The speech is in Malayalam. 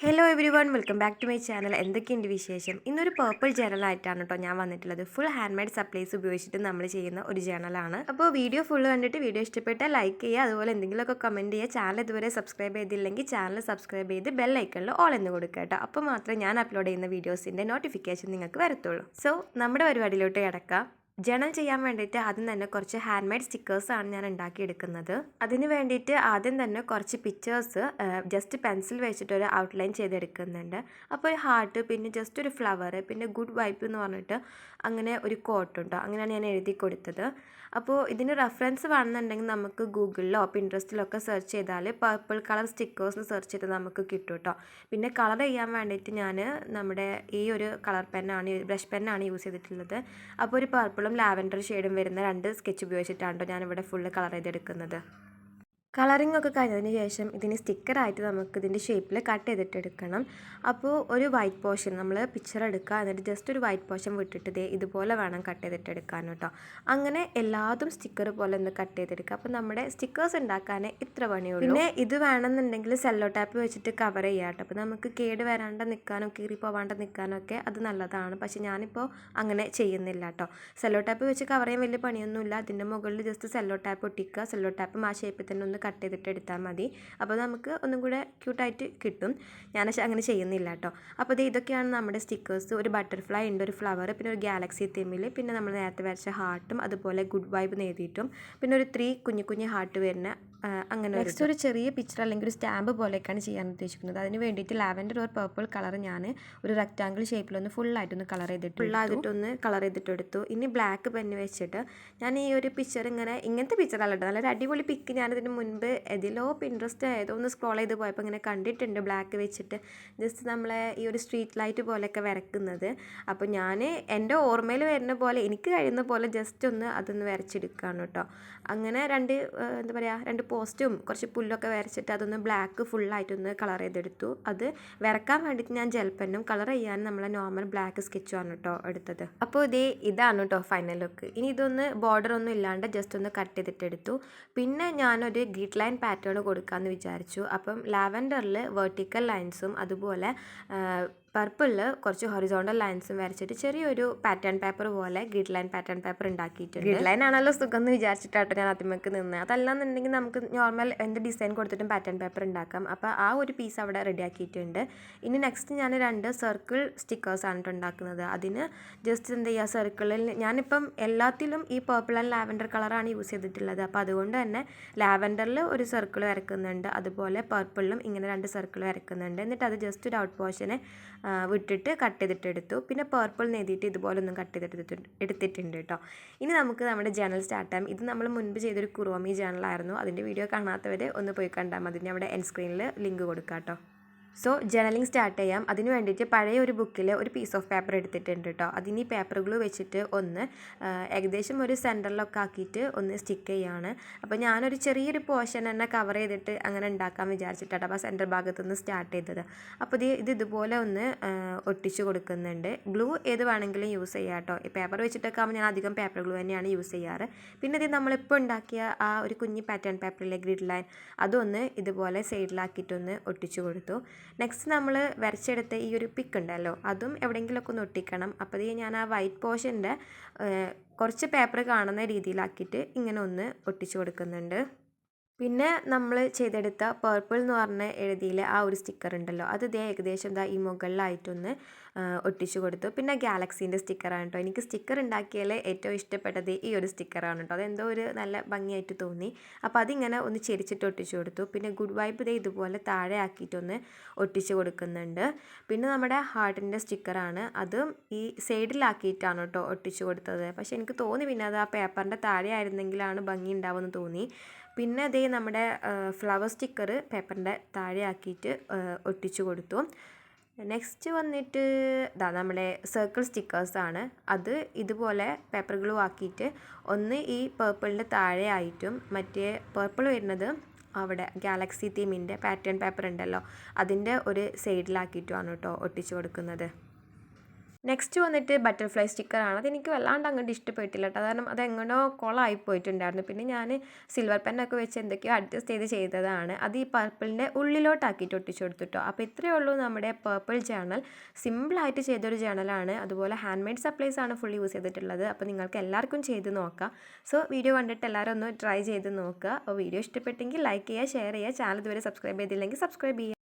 Hello everyone welcome back to my channel. എന്തൊക്കെയുണ്ട് വിശേഷം? ഇന്നൊരു പേർപ്പിൾ ജേണലായിട്ടാണ് കേട്ടോ ഞാൻ വന്നിട്ടുള്ളത്. ഫുൾ ഹാൻഡ് മെയ്ഡ് സപ്ലൈസ് ഉപയോഗിച്ചിട്ട് നമ്മൾ ചെയ്യുന്ന ഒരു ജേണലാണ്. അപ്പോൾ വീഡിയോ ഫുള്ള് കണ്ടിട്ട് വീഡിയോ ഇഷ്ടപ്പെട്ടാൽ ലൈക്ക് ചെയ്യുക, അതുപോലെ എന്തെങ്കിലുമൊക്കെ കമൻറ്റ് ചെയ്യുക. ചാനൽ ഇതുവരെ സബ്സ്ക്രൈബ് ചെയ്തില്ലെങ്കിൽ ചാനൽ സബ്സ്ക്രൈബ് ചെയ്ത് ബെൽ ഐക്കണിൽ ഓൾ എന്ന് കൊടുക്കുക കേട്ടോ. അപ്പോൾ മാത്രമേ ഞാൻ അപ്ലോഡ് ചെയ്യുന്ന വീഡിയോസിൻ്റെ നോട്ടിഫിക്കേഷൻ നിങ്ങൾക്ക് വരത്തുള്ളൂ. സോ നമ്മുടെ പരിപാടിയിലോട്ട് കിടക്കാം. ജേണൽ ചെയ്യാൻ വേണ്ടിയിട്ട് ആദ്യം തന്നെ കുറച്ച് ഹാൻഡ് മെയ്ഡ് സ്റ്റിക്കേഴ്സാണ് ഞാൻ ഉണ്ടാക്കിയെടുക്കുന്നത്. അതിന് വേണ്ടിയിട്ട് ആദ്യം തന്നെ കുറച്ച് പിക്ചേഴ്സ് ജസ്റ്റ് പെൻസിൽ വെച്ചിട്ട് ഒരു ഔട്ട്ലൈൻ ചെയ്തെടുക്കുന്നുണ്ട്. അപ്പോൾ ഒരു ഹാർട്ട്, പിന്നെ ജസ്റ്റ് ഒരു ഫ്ലവർ, പിന്നെ ഗുഡ് വൈബ് എന്ന് പറഞ്ഞിട്ട് അങ്ങനെ ഒരു കോട്ടുണ്ടോ, അങ്ങനെയാണ് ഞാൻ എഴുതി കൊടുത്തത്. അപ്പോൾ ഇതിന് റെഫറൻസ് വേണമെന്നുണ്ടെങ്കിൽ നമുക്ക് ഗൂഗിളിലോ പിൻട്രസ്റ്റിലോ ഒക്കെ സെർച്ച് ചെയ്താൽ പർപ്പിൾ കളർ സ്റ്റിക്കേഴ്സ് സെർച്ച് ചെയ്ത് നമുക്ക് കിട്ടും കേട്ടോ. പിന്നെ കളർ ചെയ്യാൻ വേണ്ടിയിട്ട് ഞാൻ നമ്മുടെ ഈ ഒരു കളർ പെന്നാണ്, ബ്രഷ് പെന്നാണ് യൂസ് ചെയ്തിട്ടുള്ളത്. അപ്പോൾ ഒരു പർപ്പിളും ലാവൻഡർ ഷെയ്ഡും വരുന്ന 2 സ്കെച്ച് ഉപയോഗിച്ചിട്ടാണ് കേട്ടോ ഞാനിവിടെ ഫുള്ള് കളർ ചെയ്തെടുക്കുന്നത്. കളറിംഗ് ഒക്കെ കഴിഞ്ഞതിന് ശേഷം ഇതിന് സ്റ്റിക്കറായിട്ട് നമുക്ക് ഇതിൻ്റെ ഷേപ്പിൽ കട്ട് ചെയ്തിട്ട് എടുക്കണം. അപ്പോൾ ഒരു വൈറ്റ് പോർഷൻ നമ്മൾ പിക്ചർ എടുക്കുക, എന്നിട്ട് ജസ്റ്റ് ഒരു വൈറ്റ് പോർഷൻ വിട്ടിട്ട് ഇതുപോലെ വേണം കട്ട് ചെയ്തിട്ട് എടുക്കാൻ കേട്ടോ. അങ്ങനെ എല്ലാതും സ്റ്റിക്കർ പോലെ ഒന്ന് കട്ട് ചെയ്തെടുക്കുക. അപ്പോൾ നമ്മുടെ സ്റ്റിക്കേഴ്സ് ഉണ്ടാക്കാൻ ഇത്ര പണിയുള്ളൂ. പിന്നെ ഇത് വേണമെന്നുണ്ടെങ്കിൽ സെല്ലോ ടാപ്പ് വെച്ചിട്ട് കവർ ചെയ്യാം കേട്ടോ. അപ്പോൾ നമുക്ക് കേട് വരാണ്ട് നിൽക്കാനും കീറി പോവാണ്ട് നിൽക്കാനും ഒക്കെ അത് നല്ലതാണ്. പക്ഷേ ഞാനിപ്പോൾ അങ്ങനെ ചെയ്യുന്നില്ല കേട്ടോ. സെല്ലോ ടാപ്പ് വെച്ച് കവർ ചെയ്യാൻ വലിയ പണിയൊന്നുമില്ല. അതിൻ്റെ മുകളിൽ ജസ്റ്റ് സെല്ലോ ടാപ്പ് ഒട്ടിക്കുക. സെല്ലോ ടാപ്പ് ആ ഷേപ്പിൽ തന്നെ ഒന്ന് കട്ട് ചെയ്തിട്ട് എടുത്താൽ മതി. അപ്പോൾ നമുക്ക് ഒന്നും കൂടെ ക്യൂട്ടായിട്ട് കിട്ടും. ഞാൻ അങ്ങനെ ചെയ്യുന്നില്ല കേട്ടോ. അപ്പോൾ ഇതൊക്കെയാണ് നമ്മുടെ സ്റ്റിക്കേഴ്സ്. ഒരു ബട്ടർഫ്ലൈ ഉണ്ട്, ഒരു ഫ്ലവർ, പിന്നെ ഒരു ഗാലക്സി തീമിൽ, പിന്നെ നമ്മൾ നേരത്തെ വരച്ച ഹാർട്ടും, അതുപോലെ ഗുഡ് വൈബ് എഴുതിയിട്ടും, പിന്നെ ഒരു 3 കുഞ്ഞു കുഞ്ഞു ഹാർട്ട് വരുന്ന അങ്ങനെ. നെക്സ്റ്റ് ഒരു ചെറിയ പിക്ചർ അല്ലെങ്കിൽ ഒരു സ്റ്റാമ്പ് പോലെയൊക്കെയാണ് ചെയ്യാൻ ഉദ്ദേശിക്കുന്നത്. അതിന് വേണ്ടിയിട്ട് ലാവൻഡർ ഓർ പർപ്പിൾ കളർ ഞാൻ ഒരു റെക്റ്റാങ്കിൾ ഷേപ്പിലൊന്ന് ഫുള്ളായിട്ടൊന്ന് കളർ ചെയ്തിട്ട് എടുത്തു. ഇനി ബ്ലാക്ക് പെന്ന് വെച്ചിട്ട് ഞാൻ ഈ ഒരു പിക്ചർ ഇങ്ങനത്തെ പിക്ചറല്ല കേട്ടോ, നല്ലൊരു അടിപൊളി പിക്ക് ഞാനിതിന് മുൻപ് ഏതിലോ പിൻട്രസ്റ്റ് ഏതോ ഒന്ന് സ്ക്രോൾ ചെയ്ത് പോയപ്പോൾ ഇങ്ങനെ കണ്ടിട്ടുണ്ട് ബ്ലാക്ക് വെച്ചിട്ട് ജസ്റ്റ് നമ്മളെ ഈ ഒരു സ്ട്രീറ്റ് ലൈറ്റ് പോലെയൊക്കെ വരക്കുന്നത്. അപ്പോൾ ഞാൻ എൻ്റെ ഓർമ്മയിൽ വരുന്ന പോലെ എനിക്ക് കഴിയുന്ന പോലെ ജസ്റ്റ് ഒന്ന് അതൊന്ന് വരച്ചെടുക്കുകയാണ് കേട്ടോ. അങ്ങനെ 2 പോസ്റ്റും കുറച്ച് പുല്ലൊക്കെ വരച്ചിട്ട് അതൊന്ന് ബ്ലാക്ക് ഫുള്ളായിട്ടൊന്ന് കളർ ചെയ്തെടുത്തു. അത് വരക്കാൻ വേണ്ടിയിട്ട് ഞാൻ ജെൽ പെന്നും കളർ ചെയ്യാൻ നമ്മളെ നോർമൽ ബ്ലാക്ക് സ്കെച്ചുമാണ് കേട്ടോ എടുത്തത്. അപ്പോൾ ഇതാണ് കേട്ടോ ഫൈനൽ ലുക്ക്. ഇനി ഇതൊന്ന് ബോർഡർ ഒന്നും ഇല്ലാണ്ട് ജസ്റ്റ് ഒന്ന് കട്ട് ചെയ്തിട്ടെടുത്തു. പിന്നെ ഞാനൊരു ഗ്രിഡ് ലൈൻ പാറ്റേൺ കൊടുക്കാമെന്ന് വിചാരിച്ചു. അപ്പം ലാവൻഡറിൽ വെർട്ടിക്കൽ ലൈൻസും അതുപോലെ പർപ്പിളിൽ കുറച്ച് ഹൊറിസോണ്ടൽ ലൈൻസും വരച്ചിട്ട് ചെറിയൊരു പാറ്റേൺ പേപ്പർ പോലെ ഗ്രിഡ് ലൈൻ പാറ്റേൺ പേപ്പർ ഉണ്ടാക്കിയിട്ടുണ്ട്. ഗ്രിഡ് ലൈൻ ആണല്ലോ സുഖം എന്ന് വിചാരിച്ചിട്ടാട്ടോ ഞാൻ ആദ്യമേക്ക് നിന്ന്. അതല്ലാന്നുണ്ടെങ്കിൽ നമുക്ക് നോർമൽ എന്ത് ഡിസൈൻ കൊടുത്തിട്ടും പാറ്റേൺ പേപ്പർ ഉണ്ടാക്കാം. അപ്പോൾ ആ ഒരു പീസ് അവിടെ റെഡി ആക്കിയിട്ടുണ്ട്. ഇനി നെക്സ്റ്റ് ഞാൻ 2 സർക്കിൾ സ്റ്റിക്കേഴ്സാണ് ഉണ്ടാക്കുന്നത്. അതിന് ജസ്റ്റ് എന്ത് ചെയ്യുക, സർക്കിളിൽ ഞാനിപ്പം എല്ലാത്തിലും ഈ പർപ്പിൾ ആൻഡ് ലാവൻഡർ കളറാണ് യൂസ് ചെയ്തിട്ടുള്ളത്. അപ്പോൾ അതുകൊണ്ട് തന്നെ ലാവൻഡറിൽ ഒരു സർക്കിൾ വരക്കുന്നുണ്ട്, അതുപോലെ പർപ്പിളിലും ഇങ്ങനെ 2 സർക്കിൾ വരക്കുന്നുണ്ട്. എന്നിട്ട് അത് ജസ്റ്റ് ഒരു ഔട്ട് പോർഷനെ വിട്ടിട്ട് കട്ട് ചെയ്തിട്ട് എടുത്തു. പിന്നെ പർപ്പിൾ എഴുതിയിട്ട് ഇതുപോലെ ഒന്നും കട്ട് ചെയ്തിട്ട് എടുത്തിട്ടുണ്ട് കേട്ടോ. ഇനി നമുക്ക് നമ്മുടെ ജേണൽ സ്റ്റാർട്ട് ചെയ്യാം. ഇത് നമ്മൾ മുൻപ് ചെയ്തൊരു കുറോമി ജേണലായിരുന്നു. അതിൻ്റെ വീഡിയോ കാണാത്തവർ ഒന്ന് പോയി കണ്ടാൽ മതി. ഞാൻ അവിടെ എൻ സ്ക്രീനിൽ ലിങ്ക് കൊടുക്കാം കേട്ടോ. സോ ജേണലിംഗ് സ്റ്റാർട്ട് ചെയ്യാം. അതിന് വേണ്ടിയിട്ട് പഴയ ഒരു ബുക്കിൽ ഒരു പീസ് ഓഫ് പേപ്പർ എടുത്തിട്ടുണ്ട് കേട്ടോ. അതിന് ഈ പേപ്പർ ഗ്ലൂ വെച്ചിട്ട് ഒന്ന് ഏകദേശം ഒരു സെൻറ്ററിലൊക്കെ ആക്കിയിട്ട് ഒന്ന് സ്റ്റിക്ക് ചെയ്യുകയാണ്. അപ്പോൾ ഞാനൊരു ചെറിയൊരു പോർഷൻ തന്നെ കവർ ചെയ്തിട്ട് അങ്ങനെ ഉണ്ടാക്കാൻ വിചാരിച്ചിട്ടാണ് അപ്പോൾ സെൻറ്റർ ഭാഗത്തു നിന്ന് സ്റ്റാർട്ട് ചെയ്തത്. അപ്പോൾ ഇതുപോലെ ഒന്ന് ഒട്ടിച്ച് കൊടുക്കുന്നുണ്ട്. ഗ്ലൂ ഏത് വേണമെങ്കിലും യൂസ് ചെയ്യാം കേട്ടോ. ഈ പേപ്പർ വെച്ചിട്ടൊക്കെ ആകുമ്പോൾ ഞാൻ അധികം പേപ്പർ ഗ്ലൂ തന്നെയാണ് യൂസ് ചെയ്യാറ്. പിന്നെ നമ്മളിപ്പോൾ ഉണ്ടാക്കിയ ആ ഒരു കുഞ്ഞ് പാറ്റേൺ പേപ്പറിലെ ഗ്രിഡ് ലൈൻ അതൊന്ന് ഇതുപോലെ സൈഡിലാക്കിയിട്ടൊന്ന് ഒട്ടിച്ചു കൊടുത്തു. നെക്സ്റ്റ് നമ്മൾ വരച്ചെടുത്ത ഈ ഒരു പിക്ക് ഉണ്ടല്ലോ, അതും എവിടെയെങ്കിലുമൊക്കെ ഒന്ന് ഒട്ടിക്കണം. അപ്പോൾ ഞാൻ ആ വൈറ്റ് പോർഷൻ്റെ കുറച്ച് പേപ്പർ കാണുന്ന രീതിയിലാക്കിയിട്ട് ഇങ്ങനെ ഒന്ന് ഒട്ടിച്ചു കൊടുക്കുന്നുണ്ട്. പിന്നെ നമ്മൾ ചെയ്തെടുത്ത പർപ്പിൾ എന്ന് പറഞ്ഞ എഴുതിയിലെ ആ ഒരു സ്റ്റിക്കർ ഉണ്ടല്ലോ, അത് ഏകദേശം ഈ മുകളിലായിട്ടൊന്ന് ഒട്ടിച്ചു കൊടുത്തു. പിന്നെ ഗാലക്സീൻ്റെ സ്റ്റിക്കറാണ് കേട്ടോ. എനിക്ക് സ്റ്റിക്കർ ഉണ്ടാക്കിയാൽ ഏറ്റവും ഇഷ്ടപ്പെട്ടത് ഈ ഒരു സ്റ്റിക്കറാണ് കേട്ടോ. അതെന്തോ ഒരു നല്ല ഭംഗിയായിട്ട് തോന്നി. അപ്പോൾ അതിങ്ങനെ ഒന്ന് ചെരിച്ചിട്ട് ഒട്ടിച്ചു കൊടുത്തു. പിന്നെ ഗുഡ് വൈബ് ഇതുപോലെ താഴെ ആക്കിയിട്ടൊന്ന് ഒട്ടിച്ചു കൊടുക്കുന്നുണ്ട്. പിന്നെ നമ്മുടെ ഹാർട്ടിൻ്റെ സ്റ്റിക്കറാണ്. അതും ഈ സൈഡിലാക്കിയിട്ടാണ് കേട്ടോ ഒട്ടിച്ചു കൊടുത്തത്. പക്ഷേ എനിക്ക് തോന്നി പിന്നെ അത് ആ പേപ്പറിൻ്റെ താഴെ ആയിരുന്നെങ്കിലാണ് ഭംഗി ഉണ്ടാവുമെന്ന് തോന്നി. പിന്നെ നമ്മുടെ ഫ്ലവർ സ്റ്റിക്കർ പേപ്പറിൻ്റെ താഴെ ആക്കിയിട്ട് ഒട്ടിച്ചു കൊടുത്തു. നെക്സ്റ്റ് വന്നിട്ട് നമ്മുടെ സർക്കിൾ സ്റ്റിക്കേഴ്സാണ്. അത് ഇതുപോലെ പേപ്പർ ഗ്ലൂ ആക്കിയിട്ട് ഒന്ന് ഈ പേർപ്പിളിൻ്റെ താഴെ ആയിട്ടും മറ്റേ പേർപ്പിൾ വരുന്നത് അവിടെ ഗാലക്സി തീമിൻ്റെ പാറ്റേൺ പേപ്പർ ഉണ്ടല്ലോ അതിൻ്റെ ഒരു സൈഡിലാക്കിയിട്ടുമാണ് കേട്ടോ ഒട്ടിച്ചു കൊടുക്കുന്നത്. നെക്സ്റ്റ് വന്നിട്ട് ബട്ടർഫ്ലൈ സ്റ്റിക്കറാണ്. അതെനിക്ക് വല്ലാണ്ട് അങ്ങോട്ട് ഇഷ്ടപ്പെട്ടില്ല കേട്ടോ. കാരണം അതെങ്ങനോ കുളമായി പോയിട്ടുണ്ടായിരുന്നു. പിന്നെ ഞാൻ സിൽവർ പെന്നൊക്കെ വെച്ച് എന്തൊക്കെയോ അഡ്ജസ്റ്റ് ചെയ്തതാണ്. അത് ഈ പർപ്പിളിൻ്റെ ഉള്ളിലോട്ടാക്കിയിട്ട് ഒട്ടിച്ചു കൊടുത്തിട്ടോ. അപ്പോൾ ഇത്രയേ ഉള്ളൂ നമ്മുടെ പേർപ്പിൾ ജേണൽ. സിമ്പിളായിട്ട് ചെയ്തൊരു ജേണലാണ്. അതുപോലെ ഹാൻഡ് മെയ്ഡ് സപ്ലൈസ് ആണ് ഫുൾ യൂസ് ചെയ്തിട്ടുള്ളത്. അപ്പോൾ നിങ്ങൾക്ക് എല്ലാവർക്കും ചെയ്ത് നോക്കാം. സോ വീഡിയോ കണ്ടിട്ട് എല്ലാവരും ഒന്ന് ട്രൈ ചെയ്ത് നോക്കുക. അപ്പോൾ വീഡിയോ ഇഷ്ടപ്പെട്ടെങ്കിൽ ലൈക്ക് ചെയ്യുക, ഷെയർ ചെയ്യുക. ചാനൽ ഇതുവരെ സബ്സ്ക്രൈബ് ചെയ്തില്ലെങ്കിൽ സബ്സ്ക്രൈബ് ചെയ്യുക.